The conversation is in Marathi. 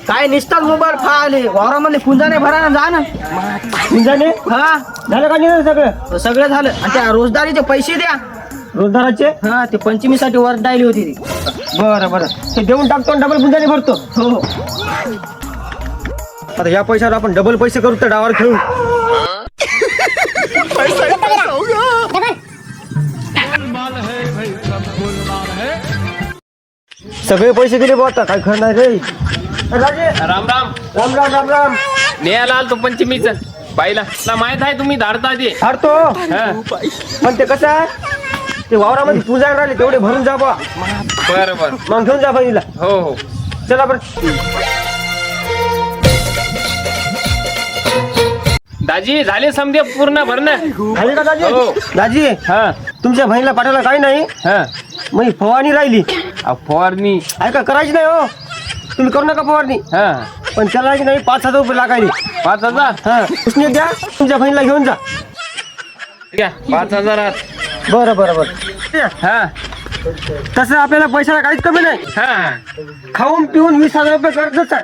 काय निसतात मोबाईल फाले वावरामध्ये कुंजाने भरा ना जा ना. कुंजाने हा झालं का नाही सगळं? सगळं झालं आणि त्या रोजदारीचे पैसे द्या. रोजदाराचे हा ते पंचमीसाठी वर डायली होती ती. बरं बरं ते देऊन टाकतो डबल कुंजाने भरतो. हो आता या पैशावर आपण डबल पैसे करू तर डावावर खेळू. सगळे पैसे दिले बघ आता काय खरं नाही रे. राजे राम राम. राम राम राम राम. न्यायला आलो तो पंचमीचा बाईला तुला माहित आहे तुम्ही धाडता ते. हाडतो हा. पण ते कसं आहे ते वावरामध्ये पूजा राहिले तेवढे भरून जा बा. बरं बरं. मग घेऊन जा बहिणीला. हो हो. चला बरं. दाजी झाले समजे पूर्ण भरणं. झाली का दाजी? हो. दाजी हा तुमच्या बहिणीला पाठवलं काही नाही. हा. मग फवारणी राहिली फवारणी. ऐका करायची नाही हो. तुम्ही करू नका फवारणी. हा. पण त्याला की नाही 5,000 रुपये लागायले. 5,000. हा उसने द्या तुमच्या बहिणीला घेऊन जा. घ्या 5,000. बरं बरं बरं. हा तसं आपल्याला पैशाला काहीच कमी नाही. हा. खाऊन पिऊन 20,000 रुपये कर्जच आहे.